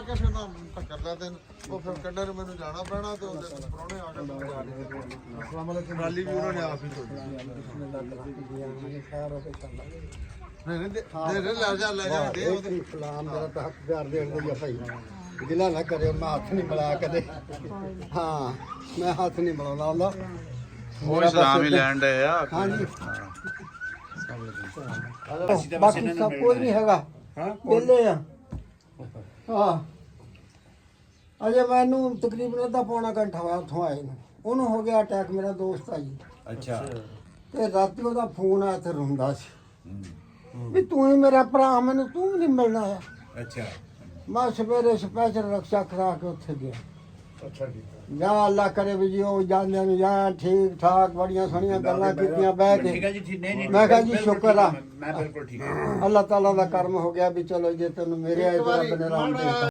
ਕੇ ਫਿਰ ਨਾ ਟੱਕਰਦਾ ਤੈਨੂੰ ਉਹ ਫਿਰ ਕੱਢਣ ਨੂੰ ਮੈਨੂੰ ਜਾਣਾ ਪੈਣਾ ਤੇ ਉਹਦੇ ਪ੍ਰਾਹੁਣੇ ਆ ਗਏ ਅਸਲਾਮ ਅਲੈਕੁਮ ਰਾਲੀ ਵੀ ਉਹਨਾਂ ਨੇ ਆਪ ਹੀ ਤੋੜੀ ਨਹੀਂ ਨਹੀਂ ਦੇ ਲੈ ਜਾ ਦੇ ਉਹਦੇ ਇਸਲਾਮ ਮੇਰਾ ਤਾਂ ਹੱਕ ਪਿਆਰ ਦੇਣ ਦੀ ਆ ਭਾਈ ਗਿਲਾ ਨਾ ਕਰਿਓ ਮੈਂ ਹੱਥ ਨਹੀਂ ਮਿਲਾਇਆ ਕਦੇ ਹਾਂ ਮੈਂ ਹੱਥ ਨਹੀਂ ਮਿਲਾਉਂਦਾ ਹੁੰਦਾ ਉਹ ਇਸਲਾਮ ਹੀ ਲੈਣ ਦੇ ਆ ਹਾਂਜੀ ਬਾਕੀ ਸਭ ਕੁਝ ਨਹੀਂ ਹੈਗਾ ਵਿਹਲੇ ਆ ਹਾਂ ਅਜੇ ਮੈਨੂੰ ਤਕਰੀਬਨ ਅੱਧਾ ਪੌਣਾ ਘੰਟਾ ਹੋਇਆ ਉੱਥੋਂ ਆਏ ਨੂੰ ਉਹਨੂੰ ਹੋ ਗਿਆ ਅਟੈਕ ਮੇਰਾ ਦੋਸਤ ਆ ਜੀ ਅੱਛਾ ਤੇ ਰਾਤੀ ਉਹਦਾ ਫੋਨ ਆਇਆ ਤੇ ਰੋਂਦਾ ਸੀ ਵੀ ਤੂੰ ਹੀ ਮੇਰਾ ਭਰਾ ਮੈਨੂੰ ਤੂੰ ਨਹੀਂ ਮਿਲਣਾ ਆ ਅੱਛਾ ਮੈਂ ਸਵੇਰੇ ਸਪੈਸ਼ਲ ਰਕਸ਼ਾ ਕਰਾ ਕੇ ਉੱਥੇ ਗਿਆ ਅੱਛਾ ਜੀ ਜਾਂ ਅੱਲਾ ਕਰੇ ਵੀ ਜੀ ਉਹ ਜਾਂਦੇ ਨੂੰ ਜਾਂ ਠੀਕ ਠਾਕ ਬੜੀਆਂ ਸੋਹਣੀਆਂ ਗੱਲਾਂ ਕੀਤੀਆਂ ਬਹਿ ਕੇ ਠੀਕ ਹੈ ਜੀ ਠੀਕ ਨਹੀਂ ਮੈਂ ਕਿਹਾ ਜੀ ਸ਼ੁਕਰ ਆ ਮੈਂ ਬਿਲਕੁਲ ਠੀਕ ਹਾਂ ਅੱਲਾਹ ਤਾਲਾ ਦਾ ਕਰਮ ਹੋ ਗਿਆ ਵੀ ਚਲੋ ਜੇ ਤੈਨੂੰ ਮੇਰੇ ਆਏ ਤੇ ਰੱਬ ਨੇ ਰਾਮ ਦੇ ਦਿੱਤਾ